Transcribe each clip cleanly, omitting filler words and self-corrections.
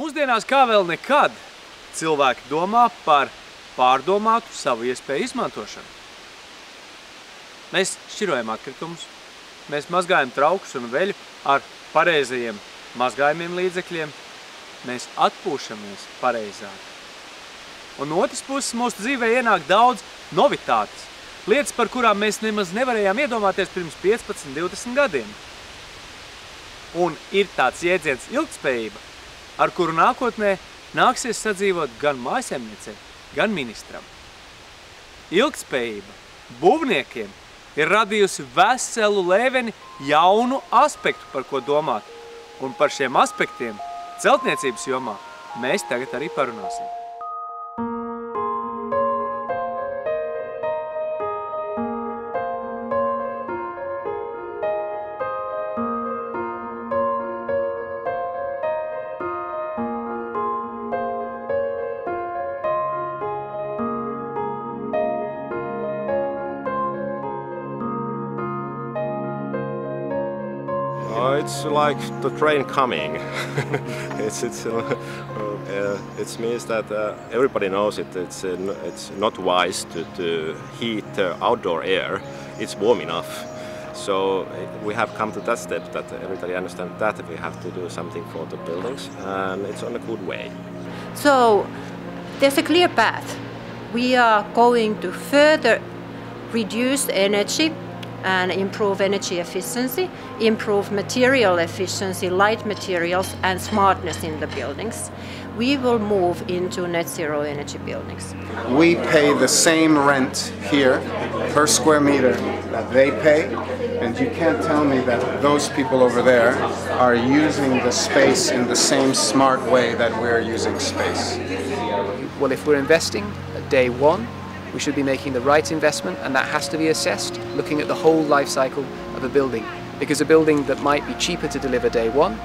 Mūsdienās kā vēl nekad cilvēki domā par pārdomātu savu iespēju izmantošanu. Mēs šķirojam atkritumus, mēs mazgājam traukus un veļu ar pareizajiem mazgājumiem līdzekļiem, mēs atpūšamies pareizāk. Un no otras puses mūsu dzīvē ienāk daudz novitātes, lietas, par kurām mēs nemaz nevarējām iedomāties pirms 15-20 gadiem. Un ir tāds jēdziens ilgtspējība, ar kuru nākotnē nāksies sadzīvot gan mājsaimniecei, gan ministram. Ilgtspējība būvniekiem ir radījusi veselu lēveni jaunu aspektu, par ko domāt. Un par šiem aspektiem celtniecības jomā mēs tagad arī parunāsim. It's like the train coming. It means that everybody knows it. It's not wise to heat outdoor air. It's warm enough. So we have come to that step that everybody understands that we have to do something for the buildings, and it's on a good way. So there's a clear path. We are going to further reduce energy and improve energy efficiency, improve material efficiency, light materials and smartness in the buildings. We will move into net zero energy buildings. We pay the same rent here per square meter that they pay, and you can't tell me that those people over there are using the space in the same smart way that we're using space. Well, if we're investing at day one, we should be making the right investment, and that has to be assessed looking at the whole life cycle of a building. Because a building that might be cheaper to deliver day one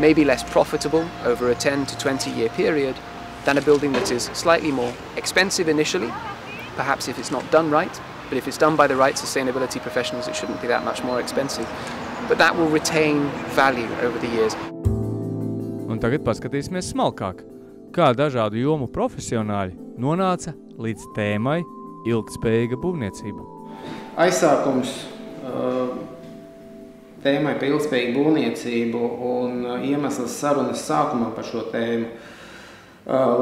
may be less profitable over a 10 to 20 year period than a building that is slightly more expensive initially, perhaps if it's not done right, but if it's done by the right sustainability professionals it shouldn't be that much more expensive. But that will retain value over the years. Un tagad paskatīsimies smalkāk, kā dažādu jomu profesionāļi nonāca līdz tēmai ilgtspējīga būvniecība. Aizsākums tēmai par ilgtspējīgu būvniecību un iemesls sarunas sākumā par šo tēmu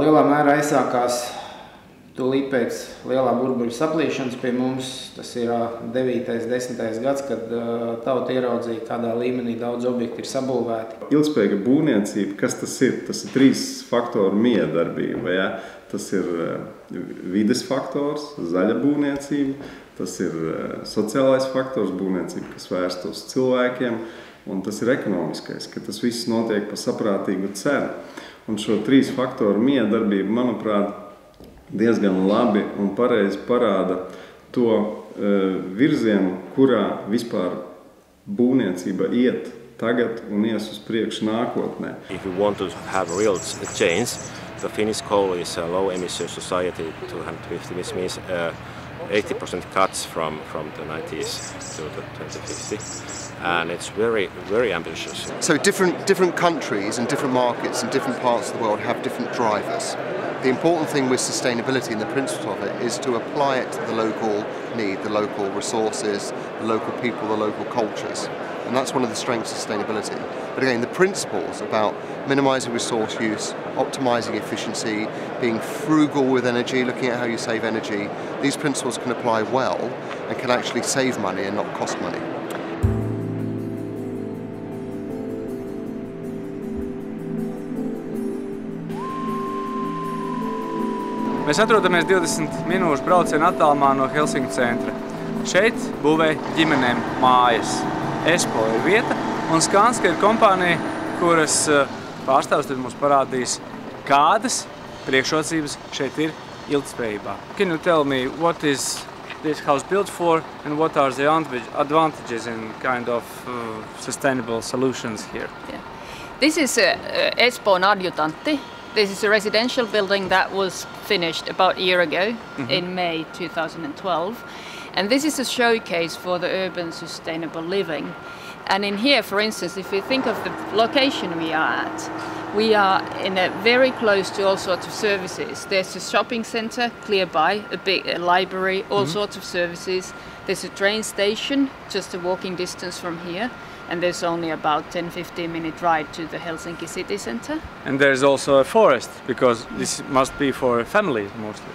lielā mērā aizsākās tūlīt pēc lielā burbuļu saplīšanas pie mums. Tas ir 9. 10. gads, kad tauta ieraudzīja, kādā līmenī daudz objekti ir sabūvēti. Ilgtspējīga būvniecība, kas tas ir? Tas ir 3 faktoru miedarbība. Ja? Tas ir vides faktors, zaļa būvniecība, tas ir sociālais faktors, būvniecība, kas vērst uz cilvēkiem, un tas ir ekonomiskais, ka tas viss notiek pa saprātīgu cenu. Un šo 3 faktoru miedarbību, manuprāt, diezgan labi un pareizi parāda to virzienu, kurā vispār būvniecība iet tagad un ies uz priekšu nākotnē. If we want to have real change, the Finnish goal is a low emission society 2050, which means 80% cuts from the 90s to the 2050. And it's very, very ambitious. So different countries and different markets and different parts of the world have different drivers. The important thing with sustainability and the principle of it is to apply it to the local need, the local resources, the local people, the local cultures. And that's one of the strengths of sustainability. But again, the principles about minimizing resource use, optimizing efficiency, being frugal with energy, looking at how you save energy, these principles can apply well and can actually save money and not cost money. Mēs atrodamies 20 minūšu braucienu attālumā no Helsinku centra. Šeit būvē ģimenēm mājas. Espo ir vieta, un Skanska ir kompānija, kuras pārstāvs tad mums parādīs, kādas priekšrocības šeit ir ilgtspējībā. Can you tell me what is this house built for and what are the advantages in kind of sustainable solutions here? Yeah. This is Espoon Adjutantti. This is a residential building that was finished about a year ago in May 2012. And this is a showcase for the urban sustainable living. And in here, for instance, if you think of the location we are at, we are in a very close to all sorts of services. There's a shopping center clear by, a library, all sorts of services. There's a train station, just a walking distance from here. And there's only about 10-15 minute ride to the Helsinki city center. And there's also a forest, because this must be for families mostly.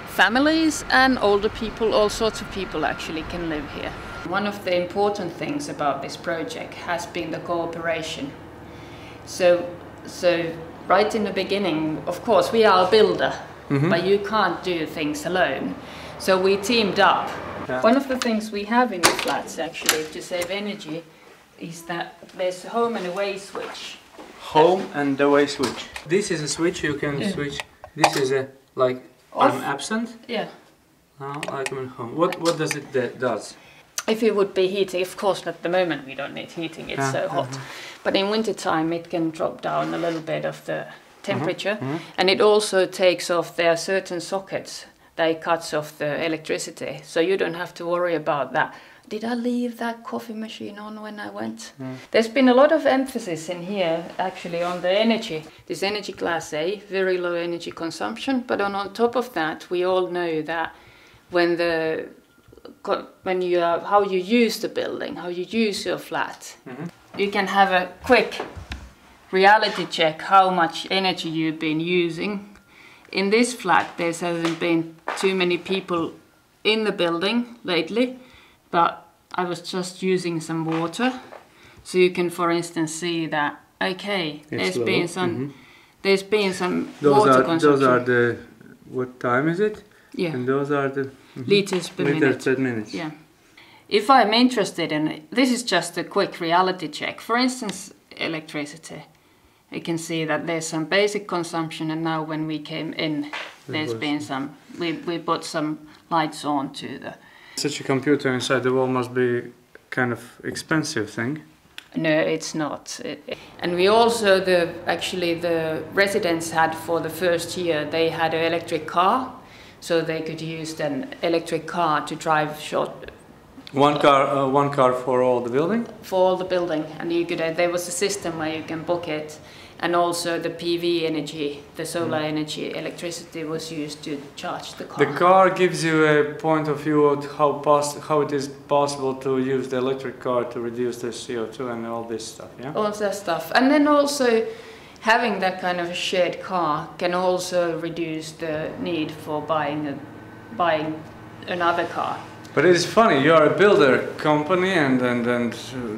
Families and older people, all sorts of people actually can live here. One of the important things about this project has been the cooperation. So right in the beginning, of course, we are a builder, but you can't do things alone. So we teamed up. Yeah. One of the things we have in the flats actually to save energy is that there's a home and away switch. Home and away switch. This is a switch you can switch. This is a like Off. I'm absent. Yeah. Now I'm at home. What does it does? If it would be heating, of course at the moment we don't need heating, it's so hot. But in winter time it can drop down a little bit of the temperature, and it also takes off, there are certain sockets that it cuts off the electricity, so you don't have to worry about that. Did I leave that coffee machine on when I went? There's been a lot of emphasis in here actually on the energy. This energy class A, very low energy consumption, but on top of that we all know that how you use the building, how you use your flat, you can have a quick reality check how much energy you've been using. In this flat there hasn't been too many people in the building lately, but I was just using some water, so you can, for instance, see that there's been some water consumption. Those are the, what time is it? Yeah. And those are the liters per minute. Yeah. If I'm interested in it, this is just a quick reality check. For instance, electricity. You can see that there's some basic consumption, and now when we came in, there's been some. We put some lights on to the. Such a computer inside the wall must be kind of expensive thing. No, it's not. And we also, the residents had for the first year, they had an electric car, so they could use an electric car to drive short. One car for all the building? For all the building, and you could. There was a system where you can book it, and also the PV energy, the solar energy, electricity was used to charge the car. The car gives you a point of view of how it is possible to use the electric car to reduce the CO2 and all this stuff, yeah? All that stuff, and then also having that kind of a shared car can also reduce the need for buying another car. But it is funny, you are a builder company and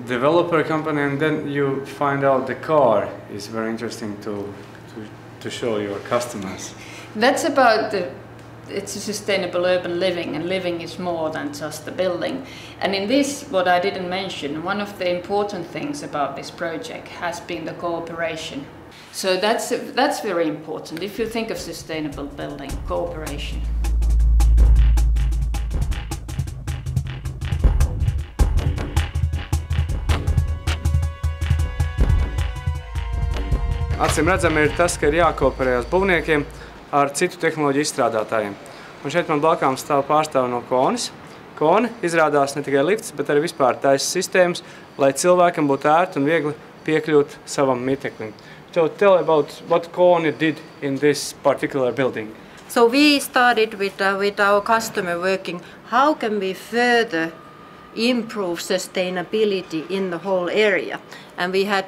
developer company, and then you find out the car is very interesting to show your customers. That's about it's a sustainable urban living, and living is more than just the building. And in this, what I didn't mention, one of the important things about this project has been the cooperation. So that's very important. If you think of sustainable building, cooperation. Acīm redzami ir tas, ka ir jākooperējas būvniekiem ar citu tehnoloģiju izstrādātājiem. Un šeit man blakām stāv pārstāvi no Konis. Koni izrādās ne tikai lifts, bet arī vispār taisa sistēmas, lai cilvēkam būtu ērti un viegli piekļūt savam miteklim. So tell about what Koni did in this particular building. So we started with our customer working, how can we further improve sustainability in the whole area? And we had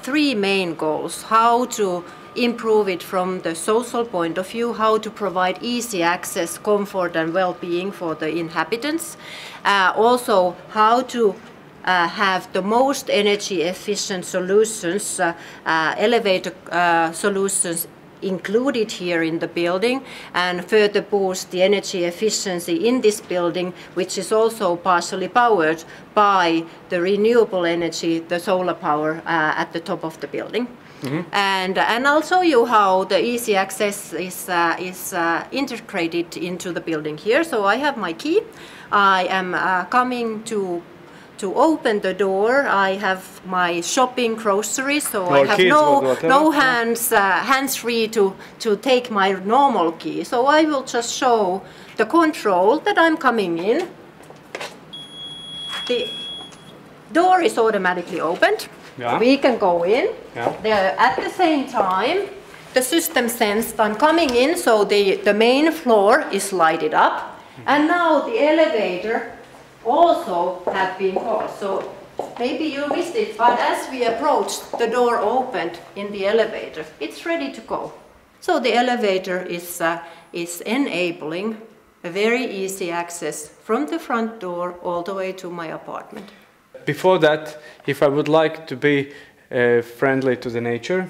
three main goals: how to improve it from the social point of view, how to provide easy access, comfort and well-being for the inhabitants, also how to have the most energy efficient solutions, elevator solutions included here in the building, and further boost the energy efficiency in this building, which is also partially powered by the renewable energy, the solar power at the top of the building. And I'll show you how the easy access is integrated into the building here. So I have my key. I am coming to open the door. I have my shopping groceries, so I have no hands-free to take my normal key. So I will just show the control that I'm coming in. door is automatically opened. Yeah. We can go in. Yeah. At the same time, the system sensed I'm coming in, so the main floor is lighted up. And now the elevator also have been called. So maybe you missed it, but as we approached, the door opened in the elevator. It's ready to go. So the elevator is enabling a very easy access from the front door all the way to my apartment. Before that, if I would like to be friendly to the nature,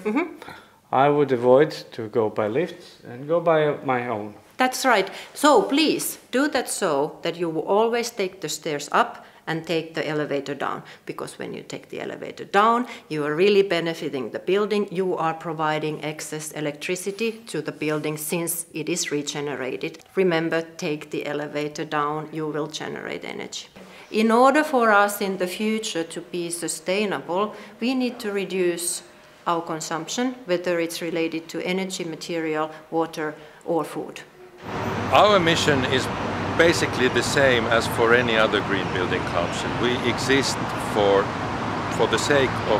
I would avoid to go by lifts and go by my own. That's right. So please do that so that you will always take the stairs up and take the elevator down. Because when you take the elevator down, you are really benefiting the building. You are providing excess electricity to the building since it is regenerated. Remember, take the elevator down, you will generate energy. In order for us in the future to be sustainable, we need to reduce our consumption, whether it's related to energy, material, water, or food. Our mission is basically the same as for any other green building council. We exist for the sake of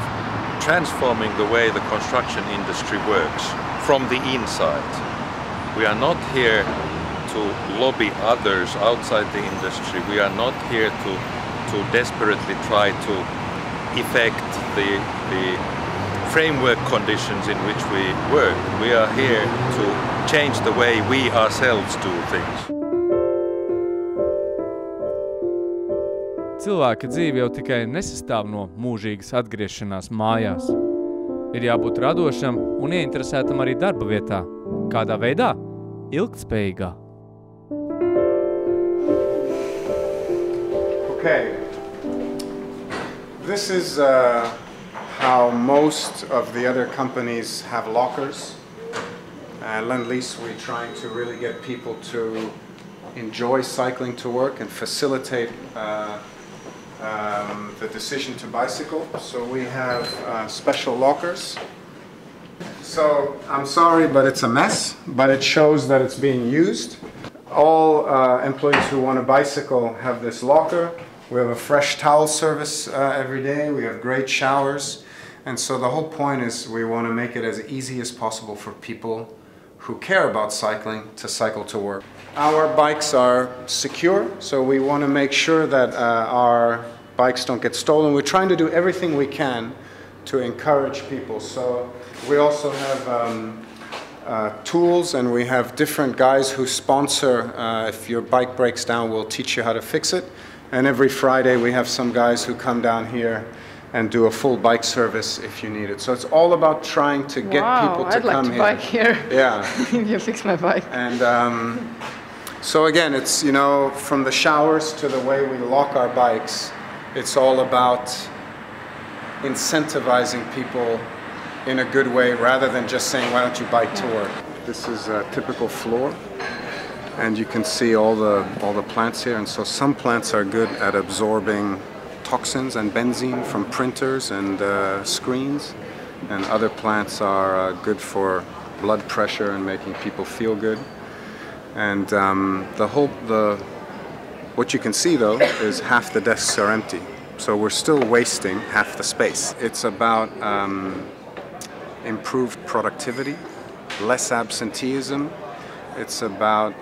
transforming the way the construction industry works from the inside. We are not here to lobby others outside the industry. We are not here to desperately try to effect the framework conditions in which we work. We are here to change the way we ourselves do things. Cilvēka dzīve jau tikai nesastāv no mūžīgas atgriešanās mājās. Ir jābūt radošam un ieinteresētam arī darba vietā. Kādā veidā? Ilgtspējīgā. Okay. This is how most of the other companies have lockers. Lend-Lease, we're trying to really get people to enjoy cycling to work and facilitate the decision to bicycle. So we have special lockers. So I'm sorry, but it's a mess, but it shows that it's being used. All employees who want to bicycle have this locker. We have a fresh towel service every day. We have great showers. And so the whole point is we want to make it as easy as possible for people who care about cycling to cycle to work. Our bikes are secure, so we want to make sure that our bikes don't get stolen. We're trying to do everything we can to encourage people. So we also have tools, and we have different guys who sponsor. If your bike breaks down, we'll teach you how to fix it. And every Friday we have some guys who come down here and do a full bike service if you need it. So it's all about trying to get people to come here. I'd like to bike here. Yeah. You fix my bike. And so again, it's, you know, from the showers to the way we lock our bikes, it's all about incentivizing people in a good way rather than just saying, why don't you bike to work? This is a typical floor. And you can see all the plants here. And so some plants are good at absorbing toxins and benzene from printers and screens. And other plants are good for blood pressure and making people feel good. And what you can see though is half the desks are empty. So we're still wasting half the space. It's about improved productivity, less absenteeism. It's about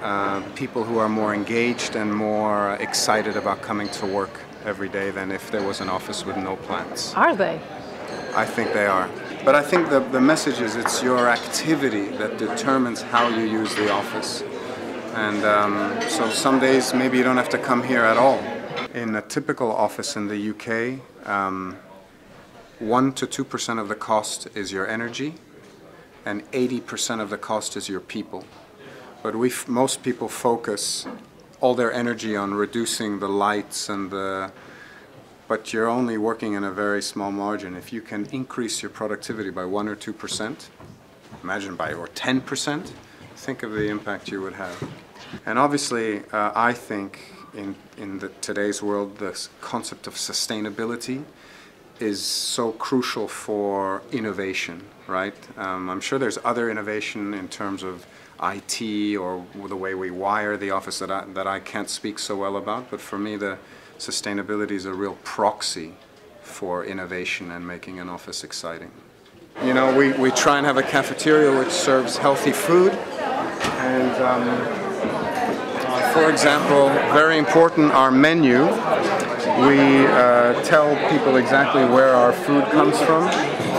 people who are more engaged and more excited about coming to work every day than if there was an office with no plants. Are they? I think they are. But I think the message is it's your activity that determines how you use the office. And so some days maybe you don't have to come here at all. In a typical office in the UK, 1 to 2% of the cost is your energy, and 80% of the cost is your people. But most people focus all their energy on reducing the lights but you're only working in a very small margin. If you can increase your productivity by 1 or 2%, imagine or 10%, think of the impact you would have. And obviously, I think in today's world, the concept of sustainability is so crucial for innovation, right? I'm sure there's other innovation in terms of IT or the way we wire the office that I can't speak so well about, but for me the sustainability is a real proxy for innovation and making an office exciting. You know, we try and have a cafeteria which serves healthy food, and for example, very important, our menu. We tell people exactly where our food comes from,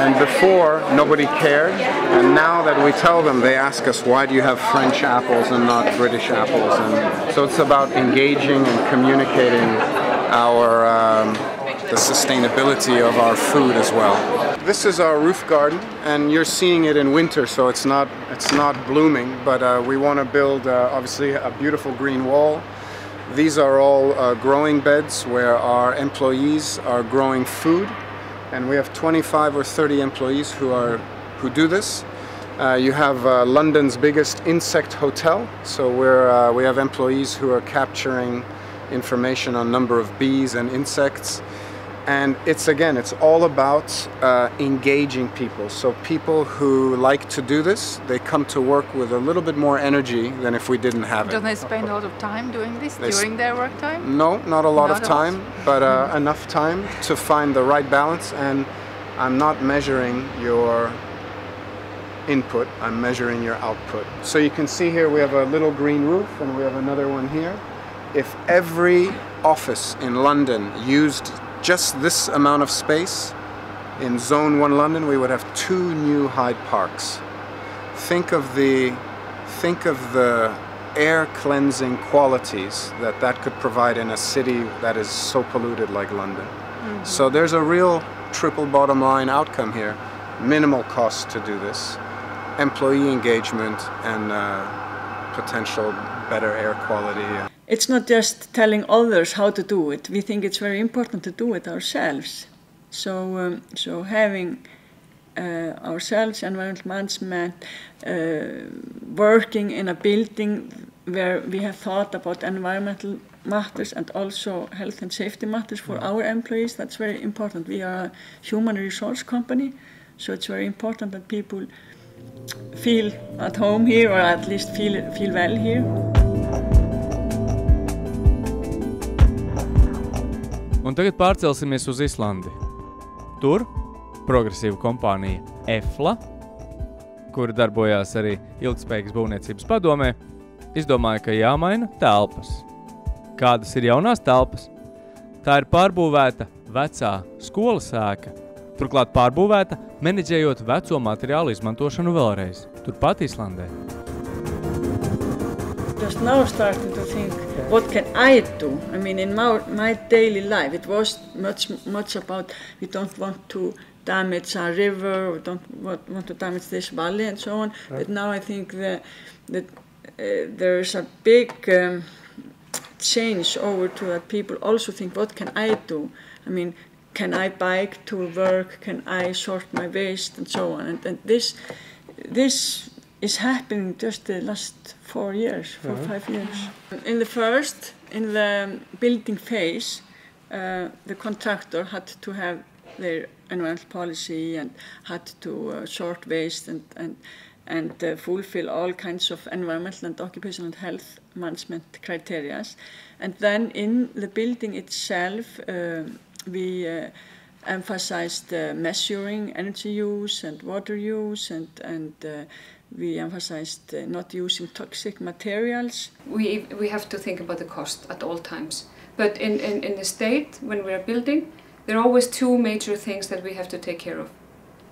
and before nobody cared, and now that we tell them, they ask us, why do you have French apples and not British apples? And so it's about engaging and communicating the sustainability of our food as well. This is our roof garden, and you're seeing it in winter, so it's not blooming, but we want to build obviously a beautiful green wall. These are all growing beds where our employees are growing food, and we have 25 or 30 employees who do this. You have London's biggest insect hotel, so we have employees who are capturing information on number of bees and insects. And it's all about engaging people. So people who like to do this, they come to work with a little bit more energy than if we didn't have it. Don't they spend a lot of time doing this during their work time? No, not a lot of time, but enough time to find the right balance. And I'm not measuring your input, I'm measuring your output. So you can see here we have a little green roof and we have another one here. If every office in London used just this amount of space, in Zone 1 London we would have 2 new Hyde Parks. Think of the air cleansing qualities that could provide in a city that is so polluted like London. Mm-hmm. So there's a real triple bottom line outcome here. Minimal cost to do this, employee engagement, and potential better air quality. It's not just telling others how to do it. We think it's very important to do it ourselves. So having ourselves, environmental management, working in a building where we have thought about environmental matters and also health and safety matters for our employees, that's very important. We are a human resource company, so it's very important that people feel at home here, or at least feel well here. Un tagad pārcelsimies uz Islandi. Tur progresīva kompānija EFLA, kura darbojās arī ilgtspējīgas būvniecības padomē, izdomāja, ka jāmaina telpas. Kādas ir jaunās telpas? Tā ir pārbūvēta vecā skolas ēka, turklāt pārbūvēta menedžējot veco materiālu izmantošanu vēlreiz, turpat Islandē. Just now starting to think, what can I do? I mean, in my daily life, it was much about we don't want to damage our river, we don't want to damage this valley and so on. Right. But now I think that there is a big change over to that people also think, what can I do? I mean, can I bike to work? Can I sort my waste and so on? And this is happening just the last 4 years, 5 years. In the building phase, the contractor had to have their environmental policy and had to sort waste and fulfill all kinds of environmental and occupational and health management criteria. And then in the building itself, we emphasized measuring energy use and water use, and we emphasized not using toxic materials. We have to think about the cost at all times. But in the state, when we are building, there are always 2 major things that we have to take care of.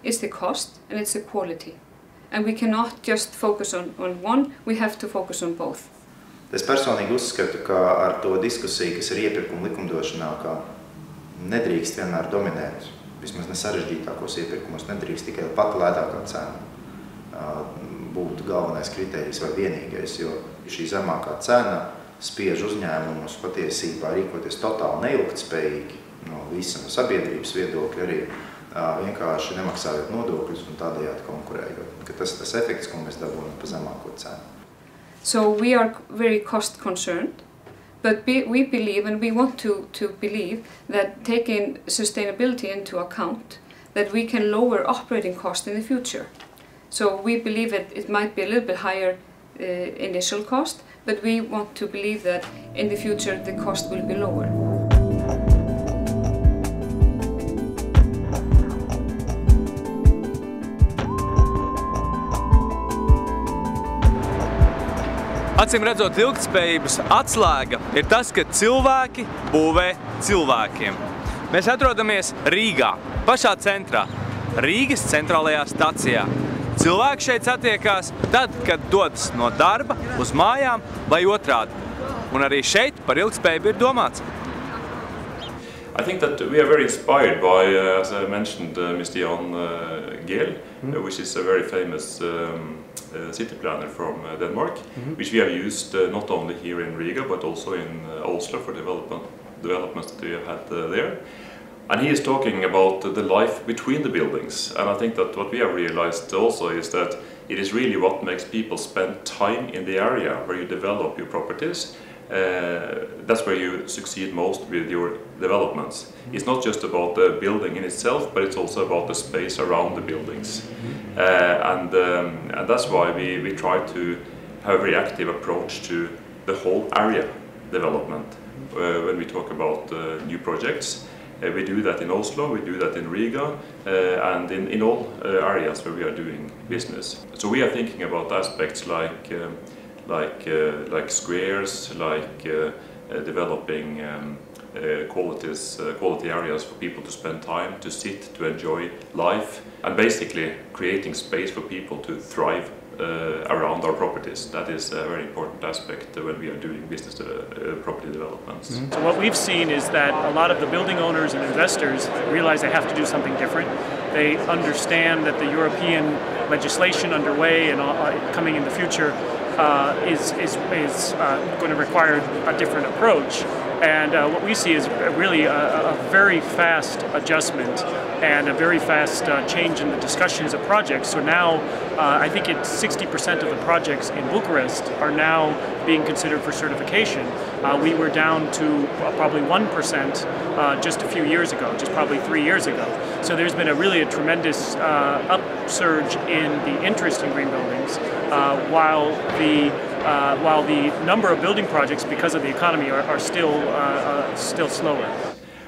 It's the cost and it's the quality. And we cannot just focus on one, we have to focus on both. Es personīgi uzskatu, ka ar to diskusiju, kas ir iepirkuma likumdošanā, ka nedrīkst vienmēr dominēt, vismaz nesarežģītākos iepirkumos, nedrīkst tikai pati lētākā cena būtu galvenais kritērijs vai vienīgais, jo šī zemākā cena spiež uzņēmumus patiesībā rīkoties totāli neilgtspējīgi, no visa sabiedrības viedokļa arī vienkārši nemaksājot nodokļus un tādējādi konkurējot. Ka tas ir tas efekts, ko mēs dabūjam pa zemāko cenu. So we are very cost concerned, but we believe, and we want to believe, that taking sustainability into account, that we can lower operating costs in the future. So we believe that it might be a little bit higher initial cost, but we want to believe that in the future the cost will be lower. Acīm redzot, ilgtspējības atslēga ir tas, ka cilvēki būvē cilvēkiem. Mēs atrodamies Rīgā, pašā centrā, Rīgas centrālajā stacijā. Cilvēki šeit satiekās tad, kad dodas no darba uz mājām vai otrādi. Un arī šeit par ilgtspējību ir domāts. I think that we are very inspired by, as I mentioned, Mr. Jan Gehl, which is a very famous city planner from Denmark, which we have used not only here in Riga but also in Oslo for developments that we have had there. And he is talking about the life between the buildings, and I think that what we have realized also is that it is really what makes people spend time in the area where you develop your properties. That's where you succeed most with your developments. It's not just about the building in itself, but it's also about the space around the buildings. And that's why we try to have a very active approach to the whole area development when we talk about new projects. We do that in Oslo, we do that in Riga, and in all areas where we are doing business. So we are thinking about aspects like squares, like developing quality areas for people to spend time, to sit, to enjoy life, and basically creating space for people to thrive around our properties. That is a very important aspect when we are doing business property developments. So what we've seen is that a lot of the building owners and investors realize they have to do something different. They understand that the European legislation underway and coming in the future is going to require a different approach. And what we see is really a very fast adjustment and a very fast change in the discussions of projects. So now I think 60% of the projects in Bucharest are now being considered for certification. We were down to probably 1% just a few years ago, just probably 3 years ago. So there's been a tremendous upsurge in the interest in green buildings, while the number of building projects because of the economy are still slower.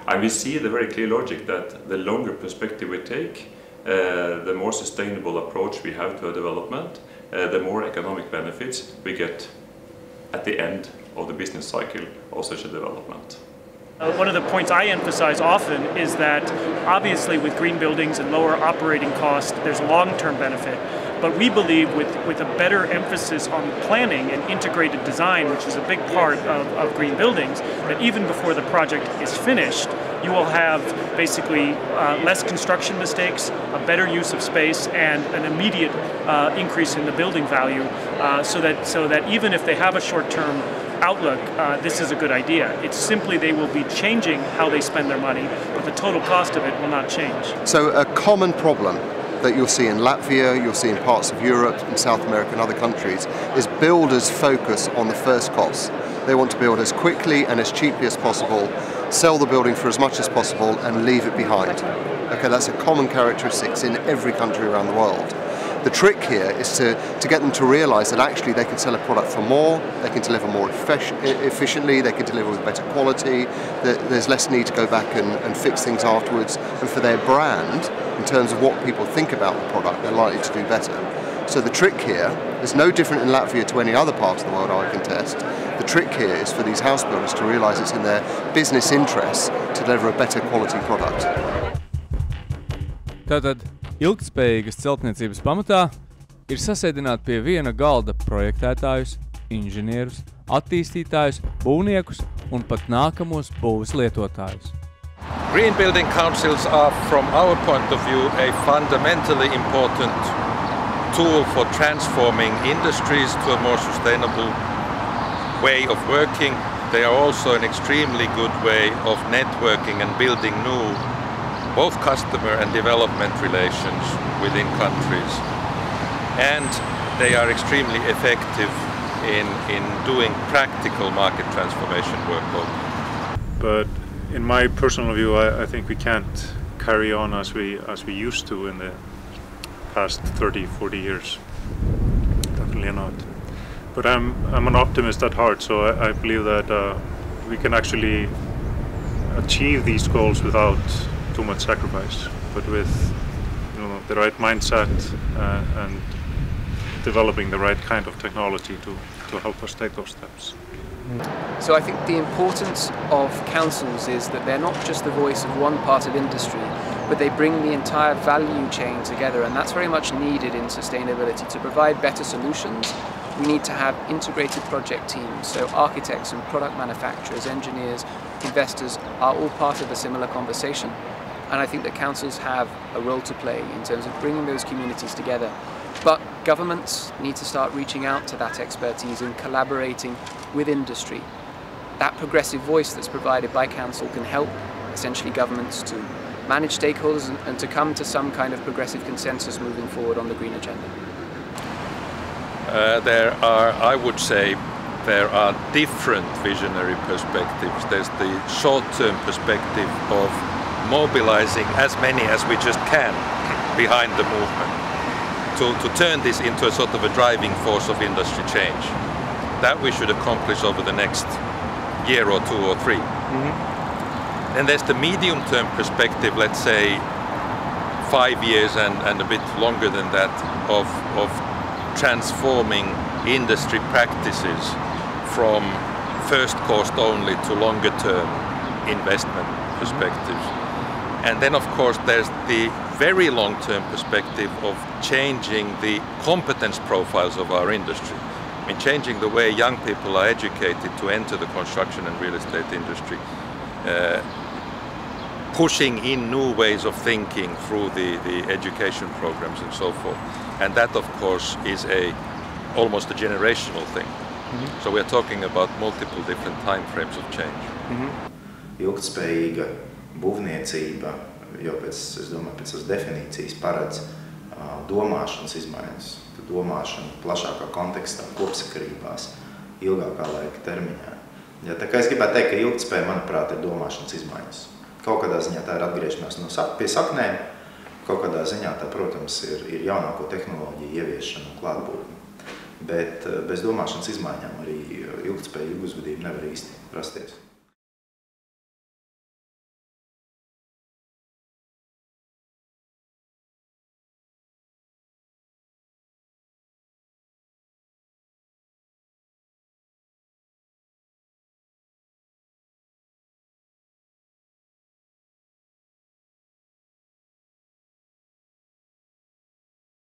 And we see the very clear logic that the longer perspective we take, the more sustainable approach we have to a development, the more economic benefits we get at the end of the business cycle of such a development. One of the points I emphasize often is that obviously with green buildings and lower operating costs, there's a long-term benefit. But we believe with a better emphasis on planning and integrated design, which is a big part of green buildings, that even before the project is finished, you will have basically less construction mistakes, a better use of space, and an immediate increase in the building value, so that even if they have a short-term outlook, this is a good idea. It's simply they will be changing how they spend their money, but the total cost of it will not change. So a common problem that you'll see in Latvia, you'll see in parts of Europe, in South America and other countries, is builders focus on the first cost. They want to build as quickly and as cheaply as possible, sell the building for as much as possible and leave it behind. Okay, that's a common characteristic in every country around the world. The trick here is to get them to realise that actually they can sell a product for more, they can deliver more efficiently, they can deliver with better quality, there's less need to go back and fix things afterwards, and for their brand, in terms of what people think about the product, they're likely to do better. So the trick here is no different in Latvia to any other part of the world, I can attest. The trick here is for these house builders to realise it's in their business interests to deliver a better quality product. Tātad ilgtspējīgas celtniecības pamatā ir sasēdināt pie viena galda projektētājus, inženierus, attīstītājus, būvniekus un pat nākamos būves lietotājus. Green building councils are, from our point of view, a fundamentally important tool for transforming industries to a more sustainable way of working. They are also an extremely good way of networking and building new both customer and development relations within countries. And they are extremely effective in doing practical market transformation work. But in my personal view, I think we can't carry on as we used to in the past 30, 40 years. Definitely not. But I'm an optimist at heart, so I believe that we can actually achieve these goals without too much sacrifice, but with the right mindset and developing the right kind of technology to to help us take those steps. So I think the importance of councils is that they're not just the voice of one part of industry, but they bring the entire value chain together, and that's very much needed in sustainability. To provide better solutions, we need to have integrated project teams, so architects and product manufacturers, engineers, investors are all part of a similar conversation, and I think that councils have a role to play in terms of bringing those communities together. But governments need to start reaching out to that expertise and collaborating with industry. That progressive voice that's provided by council can help essentially governments to manage stakeholders and to come to some kind of progressive consensus moving forward on the green agenda. I would say, there are different visionary perspectives. There's the short-term perspective of mobilizing as many as we just can behind the movement to turn this into a sort of a driving force of industry change. That we should accomplish over the next year or 2 or 3. Then there's the medium-term perspective, let's say 5 years and a bit longer than that, of transforming industry practices from first cost only to longer-term investment perspectives. And then of course there's the very long-term perspective of changing the competence profiles of our industry. I mean, changing the way young people are educated to enter the construction and real estate industry, pushing in new ways of thinking through the education programs and so forth. And that of course is almost a generational thing. So we're talking about multiple different time frames of change. Ilgtspējīga būvniecība, jo es domāju, pēc tās definīcijas paredz domāšanas izmaiņas, domāšanu plašākā kontekstā, kopsakarībās, ilgākā laika termiņā. Ja, tā kā es gribētu teikt, ka ilgtspēja, manuprāt, ir domāšanas izmaiņas. Kaut kādā ziņā tā ir atgriešanās pie saknēm, kaut kādā ziņā tā, protams, ir jaunāko tehnoloģiju ieviešana un klātbūtne. Bet bez domāšanas izmaiņām arī ilgtspējīga uzvedība nevar īsti rasties.